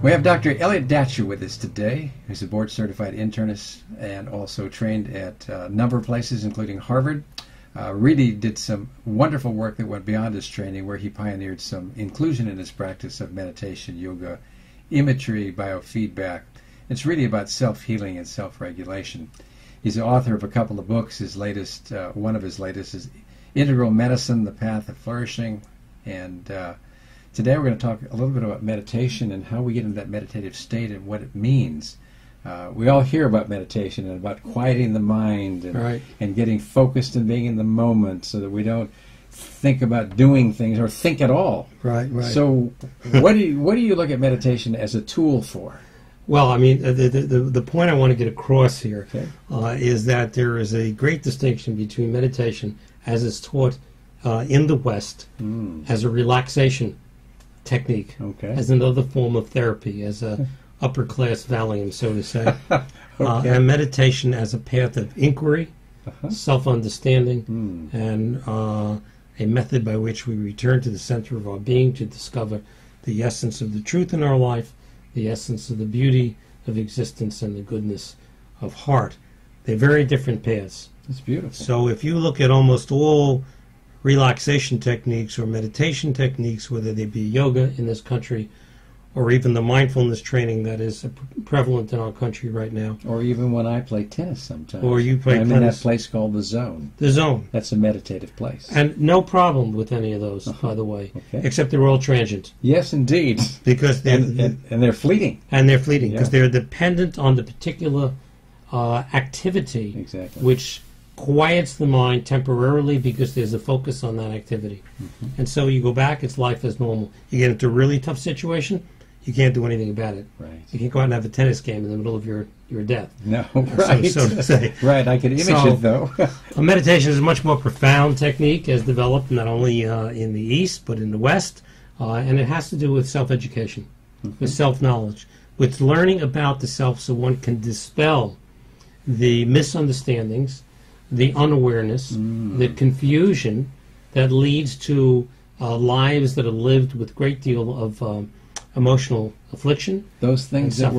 We have Dr. Elliot Datcher with us today, who's a board-certified internist and also trained at a number of places, including Harvard. Really did some wonderful work that went beyond his training, where he pioneered some inclusion in his practice of meditation, yoga, imagery, biofeedback. It's really about self-healing and self-regulation. He's the author of a couple of books. His latest, one of his latest is Integral Medicine, The Path of Flourishing. And today we're going to talk a little bit about meditation and how we get into that meditative state and what it means. We all hear about meditation and about quieting the mind and getting focused and being in the moment so that we don't think about doing things or think at all. Right. So what do you look at meditation as a tool for? Well, I mean, the point I want to get across here is that there is a great distinction between meditation as it's taught in the West as a relaxation technique, as another form of therapy, as a upper-class Valium, so to say, and meditation as a path of inquiry, self-understanding, and a method by which we return to the center of our being to discover the essence of the truth in our life, the essence of the beauty of existence, and the goodness of heart. They're very different paths. It's beautiful. So if you look at almost all relaxation techniques or meditation techniques, whether they be yoga in this country or even the mindfulness training that is prevalent in our country right now. Or even when I play tennis sometimes. Or you play tennis. I'm in that place called the Zone. The Zone. That's a meditative place. And no problem with any of those, by the way, except they're all transient. Yes, indeed. Because they're, and they're fleeting. And they're fleeting, because they're dependent on the particular activity, which quiets the mind temporarily because there's a focus on that activity. And so you go back, it's life as normal. You get into a really tough situation, you can't do anything about it. You can't go out and have a tennis game in the middle of your death. No, right. So to say. Right, I can image it, though. Meditation is a much more profound technique, as developed not only in the East, but in the West, and it has to do with self-education, with self-knowledge, with learning about the self so one can dispel the misunderstandings, the unawareness, the confusion that leads to lives that are lived with a great deal of emotional affliction. Those things that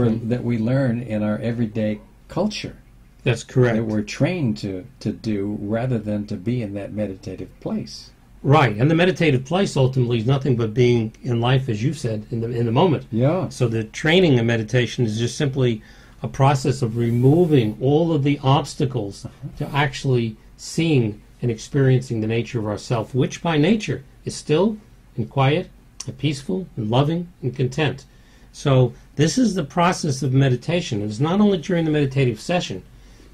we learn in our everyday culture. That's correct. That we're trained to do rather than to be in that meditative place. Right, and the meditative place ultimately is nothing but being in life, as you've said, in the moment. Yeah. So the training in meditation is just simply a process of removing all of the obstacles to actually seeing and experiencing the nature of ourself, which by nature is still and quiet and peaceful and loving and content. So this is the process of meditation. It's not only during the meditative session,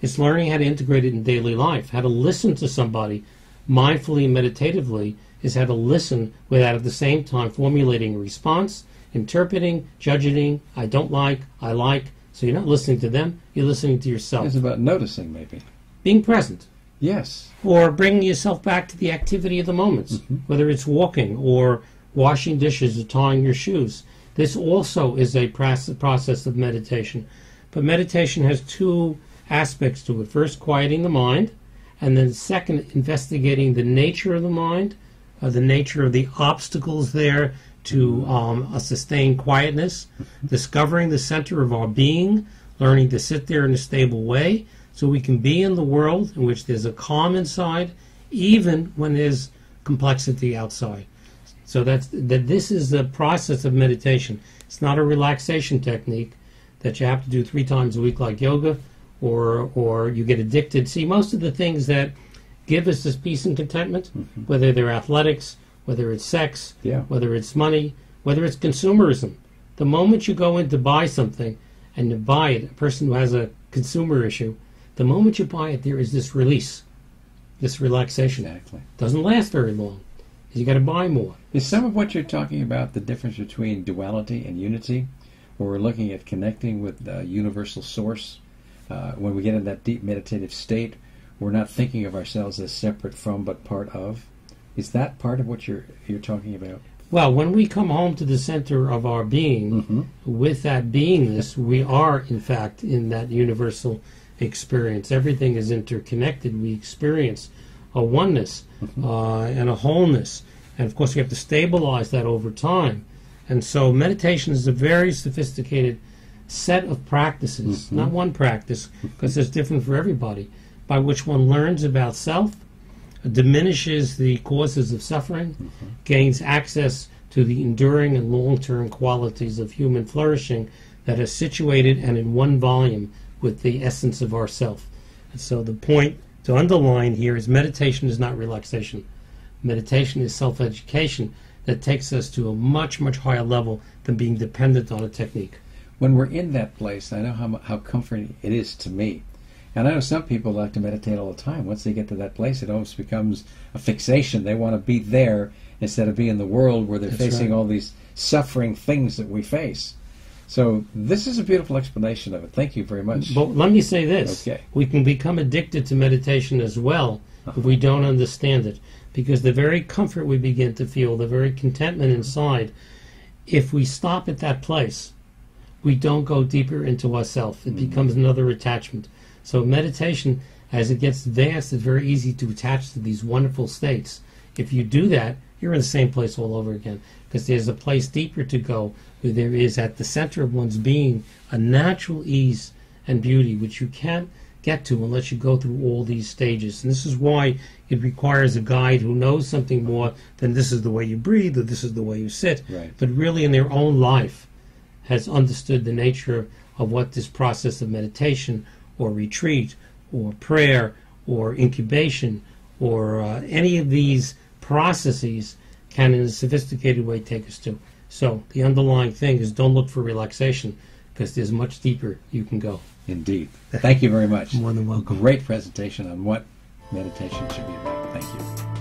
it's learning how to integrate it in daily life, how to listen to somebody mindfully and meditatively is how to listen without at the same time formulating a response, interpreting, judging, I don't like, I like. So you're not listening to them, you're listening to yourself. It's about noticing, maybe. Being present. Yes. Or bringing yourself back to the activity of the moments, whether it's walking or washing dishes or tying your shoes. This also is a process of meditation. But meditation has two aspects to it. First, quieting the mind, and then second, investigating the nature of the mind, the nature of the obstacles there to sustain quietness, discovering the center of our being, learning to sit there in a stable way so we can be in the world in which there's a calm inside, even when there's complexity outside. So this is the process of meditation. It's not a relaxation technique that you have to do 3 times a week like yoga, or you get addicted. See, most of the things that give us this peace and contentment, whether they're athletics, whether it's sex, whether it's money, whether it's consumerism. The moment you go in to buy something and you buy it, a person who has a consumer issue, the moment you buy it, there is this release, this relaxation. Exactly. Doesn't last very long. You got to buy more. Is some of what you're talking about the difference between duality and unity, where we're looking at connecting with the universal source? When we get in that deep meditative state, we're not thinking of ourselves as separate from but part of. Is that part of what you're talking about? Well, when we come home to the center of our being, with that beingness, we are, in fact, in that universal experience. Everything is interconnected. We experience a oneness and a wholeness. And, of course, we have to stabilize that over time. And so meditation is a very sophisticated set of practices, not one practice, because it's different for everybody, by which one learns about self, diminishes the causes of suffering, gains access to the enduring and long-term qualities of human flourishing that are situated and in one volume with the essence of ourself. And so the point to underline here is meditation is not relaxation. Meditation is self-education that takes us to a much, much higher level than being dependent on a technique. When we're in that place, I know how comforting it is to me. And I know some people like to meditate all the time. Once they get to that place, it almost becomes a fixation. They want to be there instead of be in the world where they're facing all these suffering things that we face. So this is a beautiful explanation of it. Thank you very much. But let me say this. Okay. We can become addicted to meditation as well if we don't understand it. Because the very comfort we begin to feel, the very contentment inside, if we stop at that place, we don't go deeper into ourself. It becomes another attachment. So meditation, as it gets vast, it's very easy to attach to these wonderful states. If you do that, you're in the same place all over again, because there's a place deeper to go, where there is at the center of one's being a natural ease and beauty which you can't get to unless you go through all these stages. And this is why it requires a guide who knows something more than this is the way you breathe or this is the way you sit, but really in their own life has understood the nature of what this process of meditation or retreat or prayer or incubation or any of these processes can in a sophisticated way take us to. So the underlying thing is don't look for relaxation, because there's much deeper you can go. Indeed. Thank you very much. More than welcome. Great presentation on what meditation should be about. Thank you.